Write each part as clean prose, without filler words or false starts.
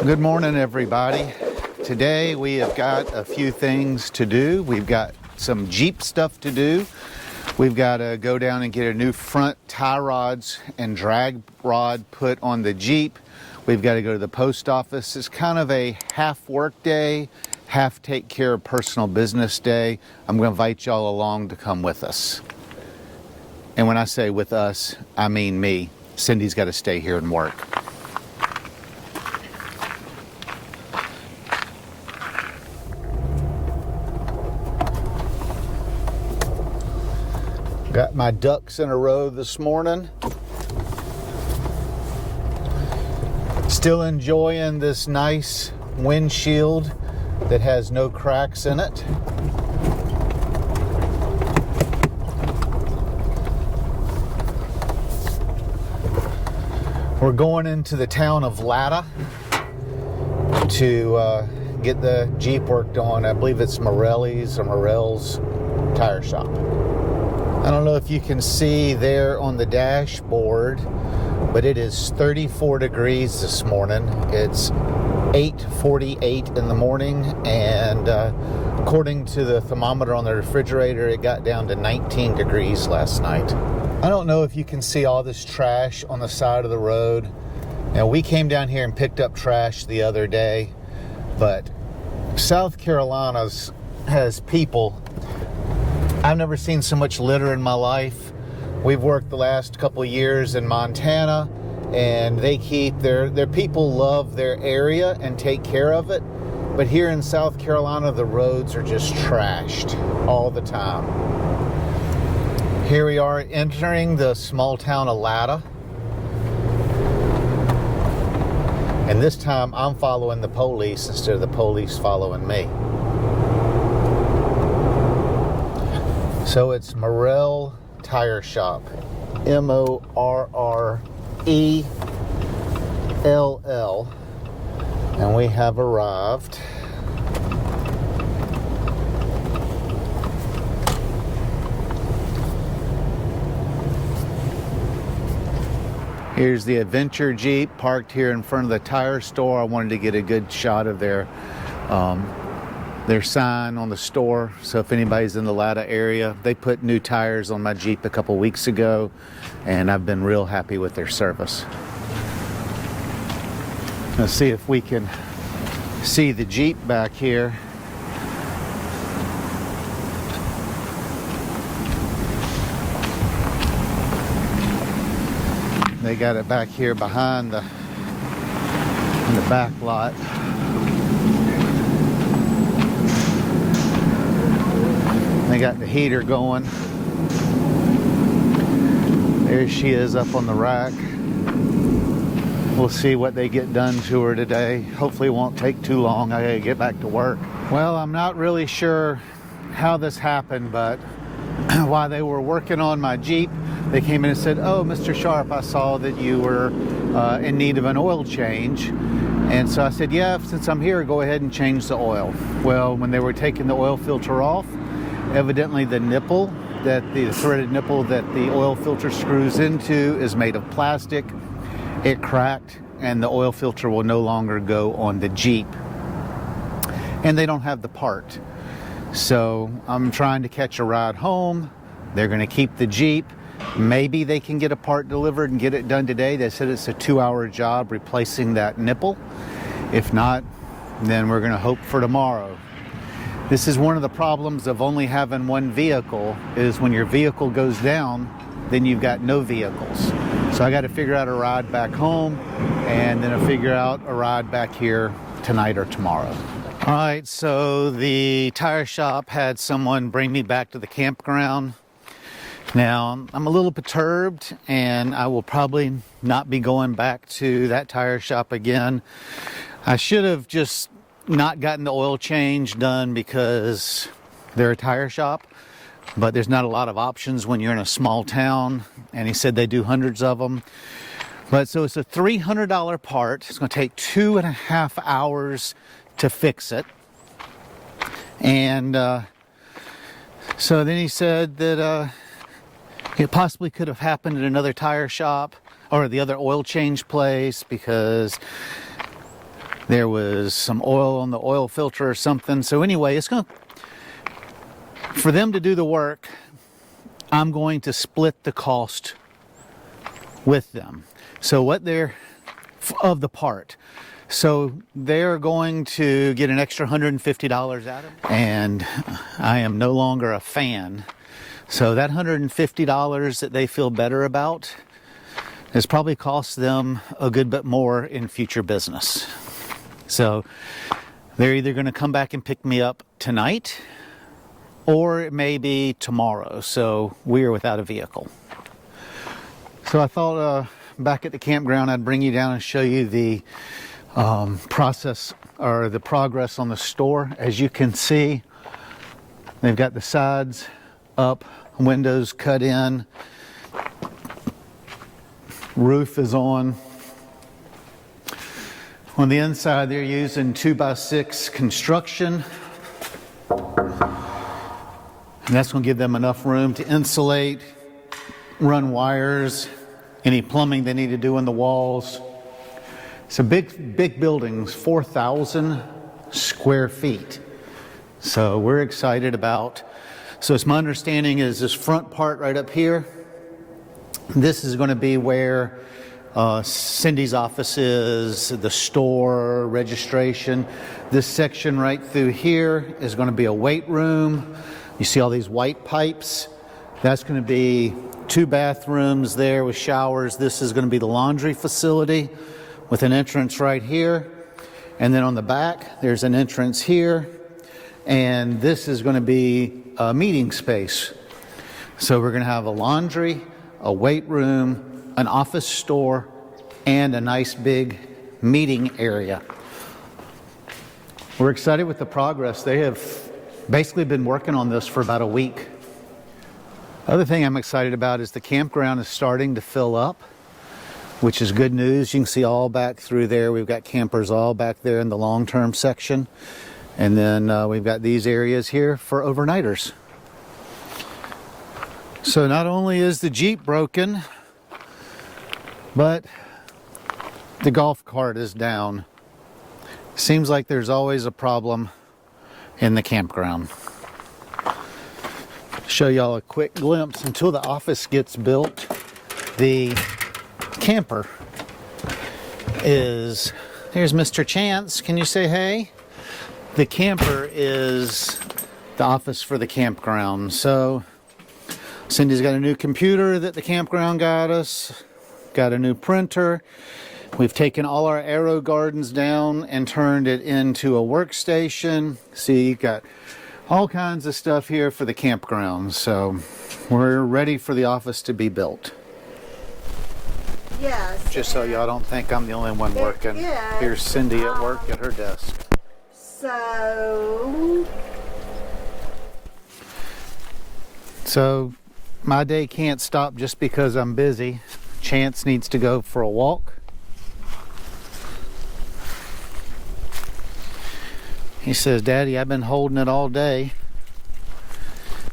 Good morning, everybody. Today we have got a few things to do. We've got some Jeep stuff to do. We've got to go down and get a new front tie rods and drag rod put on the Jeep. We've got to go to the post office. It's kind of a half work day, half take care of personal business day. I'm going to invite y'all along to come with us. And when I say with us, I mean me. Cindy's got to stay here and work. Got my ducks in a row this morning. Still enjoying this nice windshield that has no cracks in it. We're going into the town of Latta to get the Jeep worked on. I believe it's Morelli's or Morel's tire shop. I don't know if you can see there on the dashboard, but it is 34 degrees this morning. It's 8:48 in the morning, and according to the thermometer on the refrigerator, it got down to 19 degrees last night. I don't know if you can see all this trash on the side of the road. Now, we came down here and picked up trash the other day, but South Carolina has people. I've never seen so much litter in my life. We've worked the last couple of years in Montana, and they keep their people love their area and take care of it. But here in South Carolina, the roads are just trashed all the time. Here we are entering the small town of Latta. And this time I'm following the police instead of the police following me. So it's Morrell Tire Shop, Morrell, and we have arrived. Here's the Adventure Jeep parked here in front of the tire store. I wanted to get a good shot of their sign on the store, so if anybody's in the Latta area. They put new tires on my Jeep a couple weeks ago, and I've been real happy with their service. Let's see if we can see the Jeep back here. They got it back here behind in the back lot. They got the heater going. There she is up on the rack. We'll see what they get done to her today. Hopefully it won't take too long. I gotta get back to work. Well, I'm not really sure how this happened, but while they were working on my Jeep, they came in and said, "Oh, Mr. Sharp, I saw that you were in need of an oil change." And so I said, "Yeah, since I'm here, go ahead and change the oil." Well, when they were taking the oil filter off, evidently the nipple, the threaded nipple that the oil filter screws into is made of plastic. It cracked, and the oil filter will no longer go on the Jeep. And they don't have the part. So I'm trying to catch a ride home. They're going to keep the Jeep. Maybe they can get a part delivered and get it done today. They said it's a 2-hour job replacing that nipple. If not, then we're going to hope for tomorrow. This is one of the problems of only having one vehicle, is when your vehicle goes down, then you've got no vehicles. So I got to figure out a ride back home, and then I'll figure out a ride back here tonight or tomorrow. All right, so the tire shop had someone bring me back to the campground. Now, I'm a little perturbed, and I will probably not be going back to that tire shop again. I should have just not gotten the oil change done because they're a tire shop, but there's not a lot of options when you're in a small town, and he said they do hundreds of them. But so it's a $300 part. It's going to take 2.5 hours to fix it. And so then he said that it possibly could have happened at another tire shop or the other oil change place, because There was some oil on the oil filter or something. So anyway, it's going to, for them to do the work, I'm going to split the cost with them. So what they're, of the part. So they're going to get an extra $150 out of me. And I am no longer a fan. So that $150 that they feel better about has probably cost them a good bit more in future business. So they're either going to come back and pick me up tonight, or it may be tomorrow. So we are without a vehicle. So I thought back at the campground I'd bring you down and show you the process or the progress on the store. As you can see, they've got the sides up, windows cut in, roof is on. On the inside, they're using 2x6 construction. And that's going to give them enough room to insulate, run wires, any plumbing they need to do in the walls. It's a big buildings, 4,000 square feet. So we're excited about, so it's my understanding is this front part right up here, this is going to be where Cindy's office is, the store, registration. This section right through here is going to be a weight room. You see all these white pipes? That's going to be 2 bathrooms there with showers. This is going to be the laundry facility with an entrance right here. And then on the back, there's an entrance here. And this is going to be a meeting space. So we're going to have a laundry, a weight room, an office store, and a nice big meeting area. We're excited with the progress. They have basically been working on this for about a week. Other thing I'm excited about is the campground is starting to fill up, which is good news. You can see all back through there. We've got campers all back there in the long-term section. And then we've got these areas here for overnighters. So not only is the Jeep broken, but the golf cart is down. Seems like there's always a problem in the campground. Show y'all a quick glimpse. Until the office gets built, the camper is, there's Mr. Chance. Can you say hey? The camper is the office for the campground. So Cindy's got a new computer that the campground got us, got a new printer. We've taken all our Aero Gardens down and turned it into a workstation. See, you've got all kinds of stuff here for the campground. So we're ready for the office to be built. Yes. Just so y'all don't think I'm the only one working. Yes. Here's Cindy at work at her desk. So my day can't stop just because I'm busy. Chance needs to go for a walk. He says, Daddy, I've been holding it all day.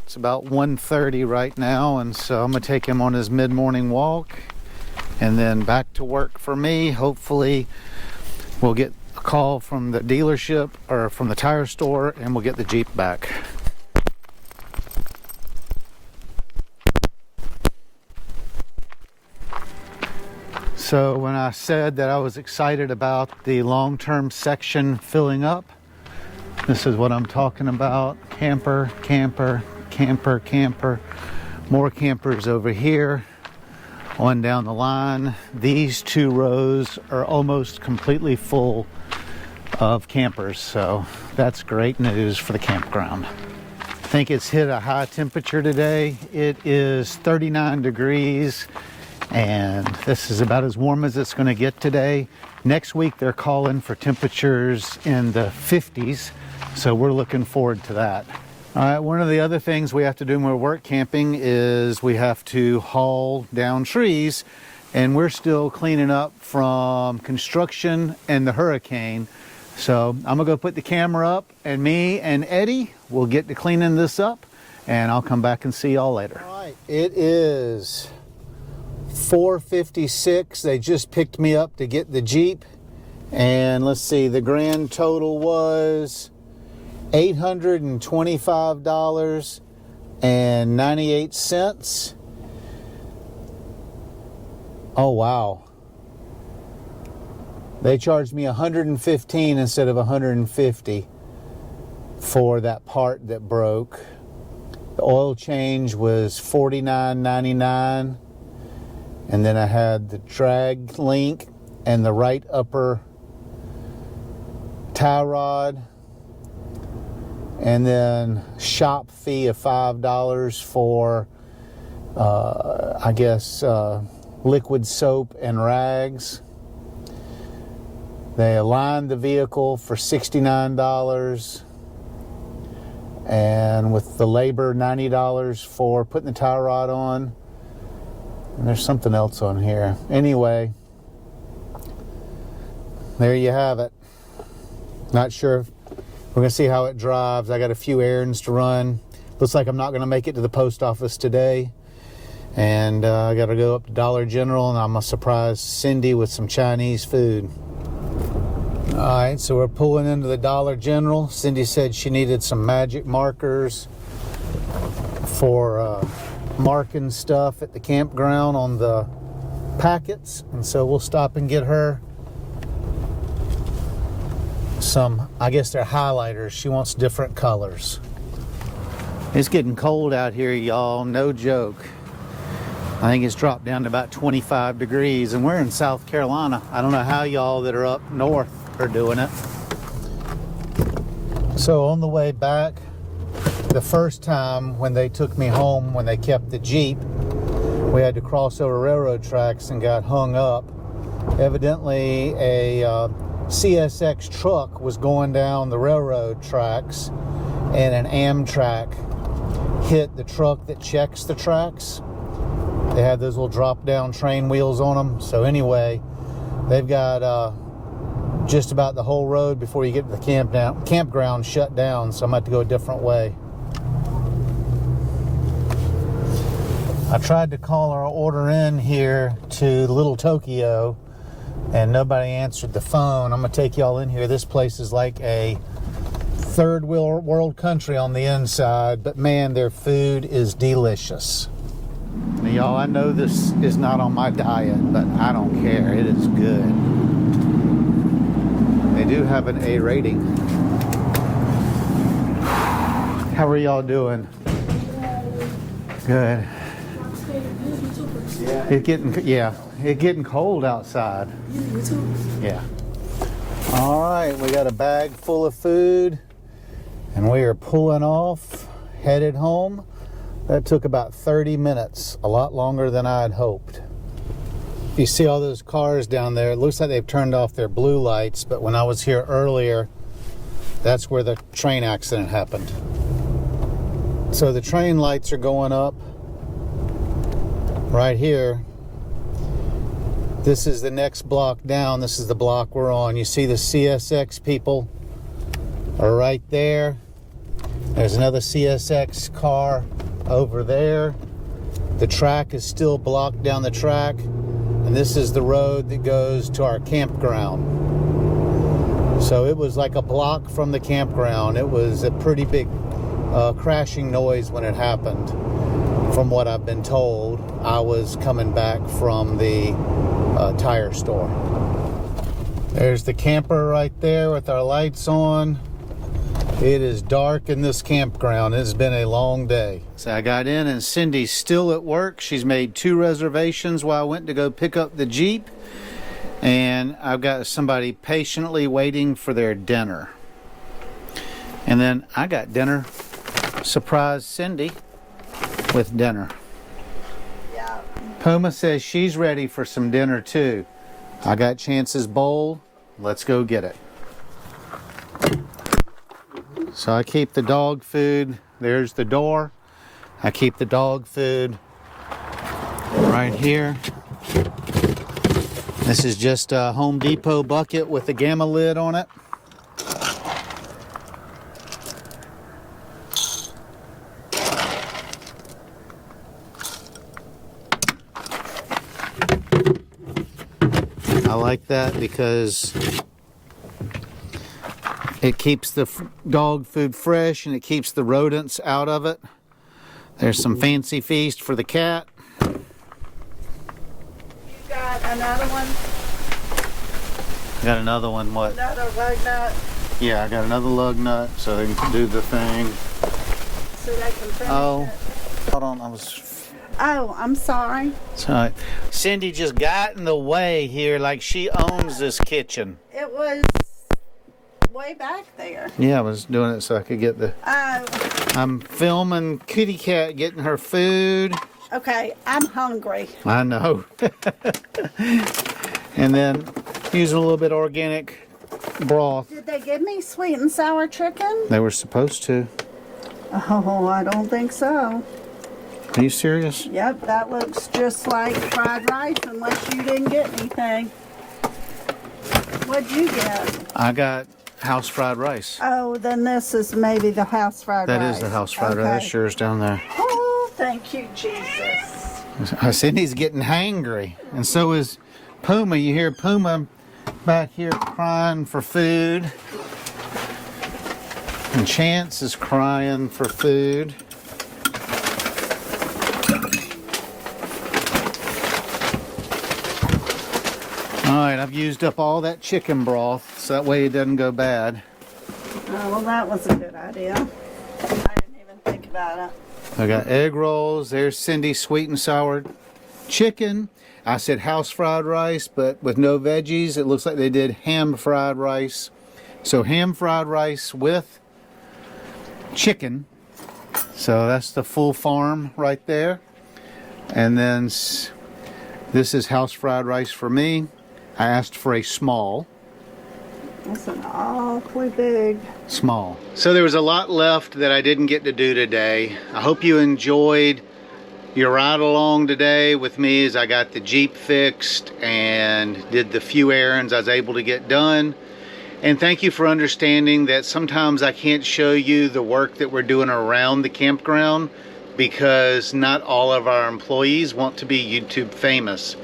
It's about 1:30 right now, and so I'm going to take him on his mid-morning walk and then back to work for me. Hopefully we'll get a call from the dealership or from the tire store and we'll get the Jeep back. So when I said that I was excited about the long-term section filling up, this is what I'm talking about. Camper, camper, camper, camper. More campers over here. On down the line. These 2 rows are almost completely full of campers. So that's great news for the campground. I think it's hit a high temperature today. It is 39 degrees. And this is about as warm as it's going to get today. Next week they're calling for temperatures in the 50s. So we're looking forward to that. All right, one of the other things we have to do when we're work camping is we have to haul down trees, and we're still cleaning up from construction and the hurricane. So I'm gonna go put the camera up, and me and Eddie will get to cleaning this up, and I'll come back and see y'all later. All right, it is 4:56. They just picked me up to get the Jeep, And let's see, the grand total was $825.98. Oh wow. They charged me $115 instead of $150 for that part that broke. The oil change was $49.99. And then I had the drag link and the right upper tie rod. And then shop fee of $5 for, I guess, liquid soap and rags. They aligned the vehicle for $69. And with the labor, $90 for putting the tie rod on. And there's something else on here. Anyway, there you have it. Not sure if we're going to see how it drives. I got a few errands to run. Looks like I'm not going to make it to the post office today. And I got to go up to Dollar General, and I'm going to surprise Cindy with some Chinese food. Alright, so we're pulling into the Dollar General. Cindy said she needed some magic markers for marking stuff at the campground on the packets. And so we'll stop and get her some, I guess they're highlighters. She wants different colors. It's getting cold out here, y'all. No joke. I think it's dropped down to about 25 degrees, and we're in South Carolina. I don't know how y'all that are up north are doing it. So on the way back, the first time when they took me home, when they kept the Jeep, we had to cross over railroad tracks and got hung up. Evidently, a CSX truck was going down the railroad tracks, and an Amtrak hit the truck that checks the tracks. They have those little drop-down train wheels on them. So anyway, they've got just about the whole road before you get to the campground shut down. So I'm going to have to go a different way. I tried to call our order in here to Little Tokyo, and nobody answered the phone. I'm going to take y'all in here. This place is like a third world country on the inside, but man, their food is delicious. Now, y'all, I know this is not on my diet, but I don't care. It is good. They do have an A rating. How are y'all doing? Good. It's getting cold outside. Yeah. All right, we got a bag full of food, and we are pulling off, headed home. That took about 30 minutes, a lot longer than I had hoped. If you see all those cars down there, it looks like they've turned off their blue lights, but when I was here earlier, that's where the train accident happened. So the train lights are going up right here. This is the next block down. This is the block we're on. You see the CSX people are right there. There's another CSX car over there. The track is still blocked down the track, and this is the road that goes to our campground. So it was like a block from the campground. It was a pretty big crashing noise when it happened. From what I've been told, I was coming back from the tire store. There's the camper right there with our lights on. It is dark in this campground. It's been a long day. So I got in, and Cindy's still at work. She's made 2 reservations while I went to go pick up the Jeep. And I've got somebody patiently waiting for their dinner. And then I got dinner. Surprised Cindy with dinner. Yeah. Puma says she's ready for some dinner too. I got Chance's bowl. Let's go get it. So I keep the dog food. There's the door. I keep the dog food right here. This is just a Home Depot bucket with a Gamma lid on it. I like that because It keeps the dog food fresh and it keeps the rodents out of it. There's some fancy feast for the cat. You got another one? Got another one, what? Another lug nut? Yeah, I got another lug nut so they can do the thing. So they can finish it. Hold on, Oh, I'm sorry. Sorry. Cindy just got in the way here like she owns this kitchen. It was way back there. Yeah, I was doing it so I could get the... Oh. I'm filming Kitty Cat getting her food. Okay, I'm hungry. I know. And then using a little bit of organic broth. Did they give me sweet and sour chicken? They were supposed to. Oh, I don't think so. Are you serious? Yep, that looks just like fried rice unless you didn't get anything. What'd you get? I got house fried rice. Oh, then this is maybe the house fried rice. That is the house fried rice. That sure is down there. Oh, thank you, Jesus. Cindy's getting hangry. And so is Puma. You hear Puma back here crying for food. And Chance is crying for food. Alright, I've used up all that chicken broth so that way it doesn't go bad. Oh, well, that was a good idea. I didn't even think about it. I got egg rolls. There's Cindy's sweet and sour chicken. I said house fried rice, but with no veggies. It looks like they did ham fried rice. So ham fried rice with chicken. So that's the full farm right there. And then this is house fried rice for me. I asked for a small. That's an awfully big. Small. So there was a lot left that I didn't get to do today. I hope you enjoyed your ride along today with me as I got the Jeep fixed and did the few errands I was able to get done. And thank you for understanding that sometimes I can't show you the work that we're doing around the campground because not all of our employees want to be YouTube famous.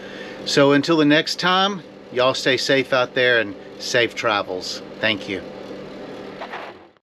So until the next time, y'all stay safe out there and safe travels. Thank you.